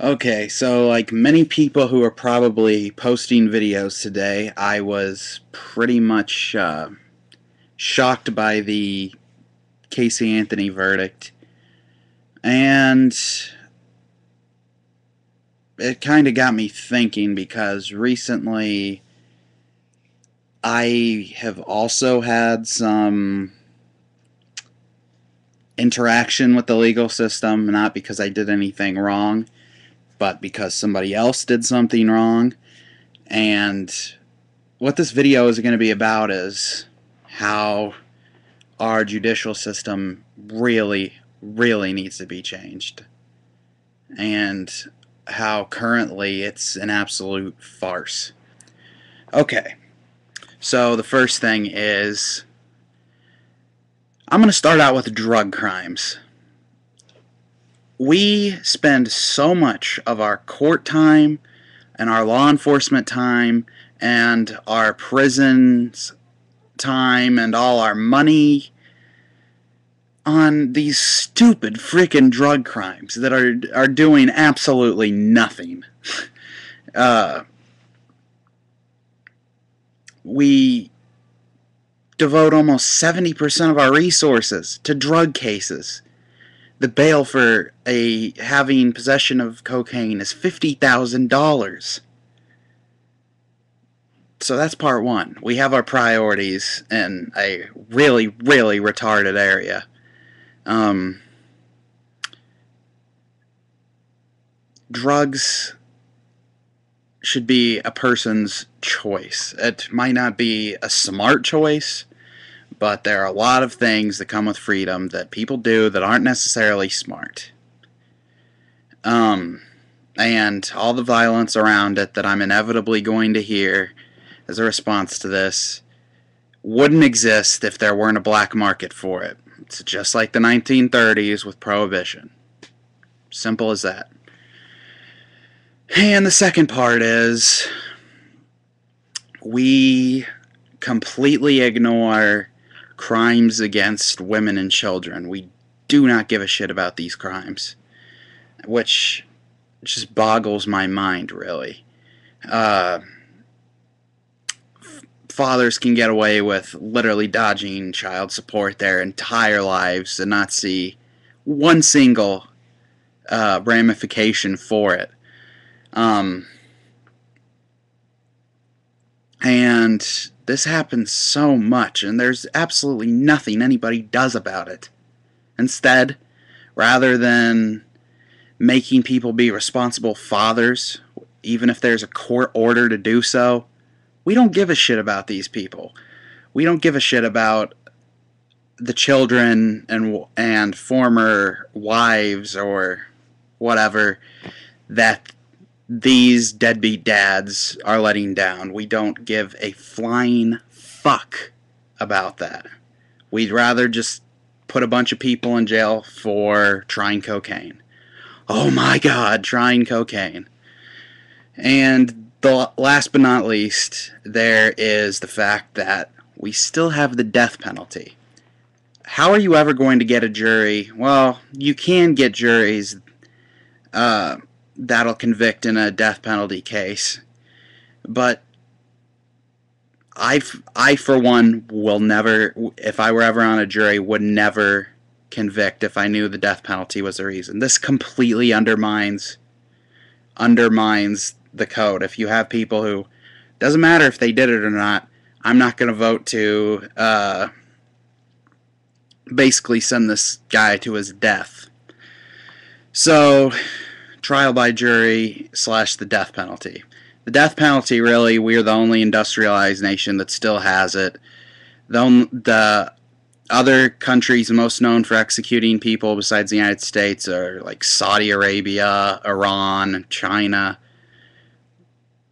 Okay, so like many people who are probably posting videos today, I was pretty much shocked by the Casey Anthony verdict, and it kind of got me thinking because recently I have also had some interaction with the legal system, not because I did anything wrong, but because somebody else did something wrong. And what this video is going to be about is how our judicial system really needs to be changed, and how currently it's an absolute farce. Okay, so the first thing is I'm going to start out with drug crimes. We spend so much of our court time and our law enforcement time and our prisons time and all our money on these stupid freaking drug crimes that are doing absolutely nothing. We devote almost 70% of our resources to drug cases. The bail for having possession of cocaine is $50,000. So that's part one. We have our priorities in a really retarded area. Drugs should be a person's choice. It might not be a smart choice, but there are a lot of things that come with freedom that people do that aren't necessarily smart. And all the violence around it that I'm inevitably going to hear as a response to this wouldn't exist if there weren't a black market for it. It's just like the 1930s with Prohibition. Simple as that. And the second part is we completely ignore crimes against women and children. We do not give a shit about these crimes, which just boggles my mind, really. Fathers can get away with literally dodging child support their entire lives and not see one single ramification for it. And this happens so much, and there's absolutely nothing anybody does about it. Instead, rather than making people be responsible fathers, even if there's a court order to do so, we don't give a shit about these people. We don't give a shit about the children and former wives or whatever that these deadbeat dads are letting down. We don't give a flying fuck about that. We'd rather just put a bunch of people in jail for trying cocaine. Oh my god, trying cocaine. And the last but not least, there is the fact that we still have the death penalty. How are you ever going to get a jury? Well, you can get juries that'll convict in a death penalty case, but I for one will never, if I were ever on a jury, would never convict if I knew the death penalty was the reason. This completely undermines the code. If you have people who, doesn't matter if they did it or not, I'm not going to vote to basically send this guy to his death. So, trial by jury / the death penalty. The death penalty, really, we're the only industrialized nation that still has it. The other countries most known for executing people besides the United States are like Saudi Arabia, Iran, China.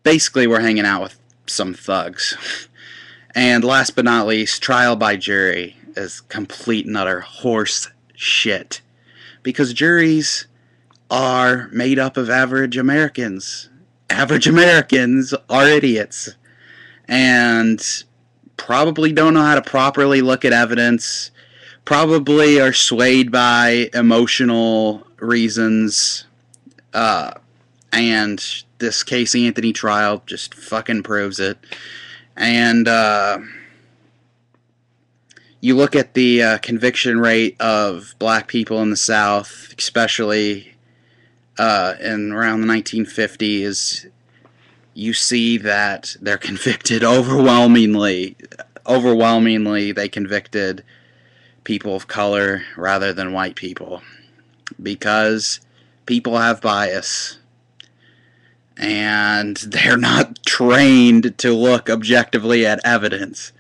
Basically, we're hanging out with some thugs. And last but not least, trial by jury is complete and utter horse shit. Because juries are made up of average Americans. Average Americans are idiots. And probably don't know how to properly look at evidence. Probably are swayed by emotional reasons. and this Casey Anthony trial just fucking proves it. And you look at the conviction rate of black people in the South, especially in around the 1950s, you see that they're convicted overwhelmingly. Overwhelmingly, they convicted people of color rather than white people, because people have bias and they're not trained to look objectively at evidence.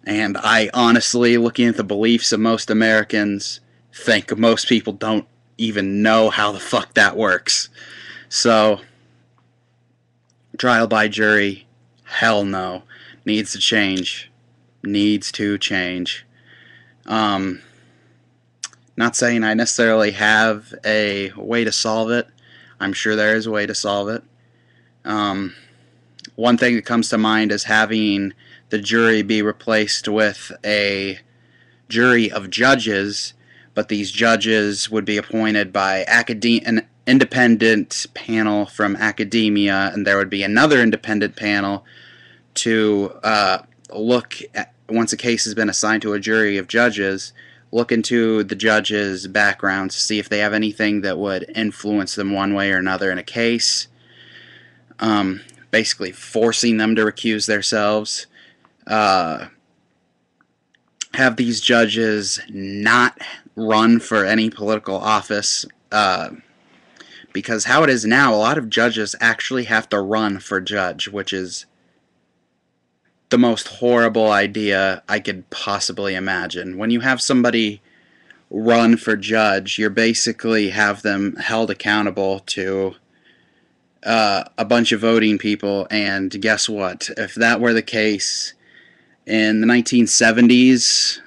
And I honestly, looking at the beliefs of most Americans, think most people don't even know how the fuck that works. So, trial by jury, hell no. Needs to change. Needs to change. Not saying I necessarily have a way to solve it. I'm sure there is a way to solve it. One thing that comes to mind is having the jury be replaced with a jury of judges, but these judges would be appointed by an independent panel from academia, and there would be another independent panel to look at, once a case has been assigned to a jury of judges, look into the judges' backgrounds to see if they have anything that would influence them one way or another in a case. Basically forcing them to recuse themselves. Have these judges not run for any political office, because how it is now, a lot of judges actually have to run for judge, which is the most horrible idea I could possibly imagine. When you have somebody run for judge, you basically have them held accountable to a bunch of voting people, and guess what? If that were the case in the 1970s,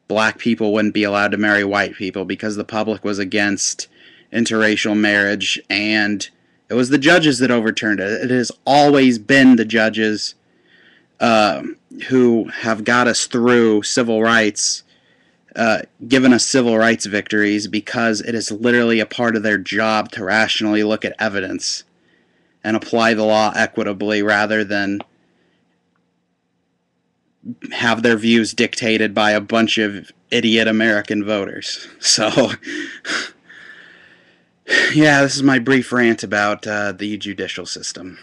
black people wouldn't be allowed to marry white people because the public was against interracial marriage, and it was the judges that overturned it. It has always been the judges who have got us through civil rights, given us civil rights victories, because it is literally a part of their job to rationally look at evidence and apply the law equitably rather than have their views dictated by a bunch of idiot American voters. So, yeah, this is my brief rant about the judicial system.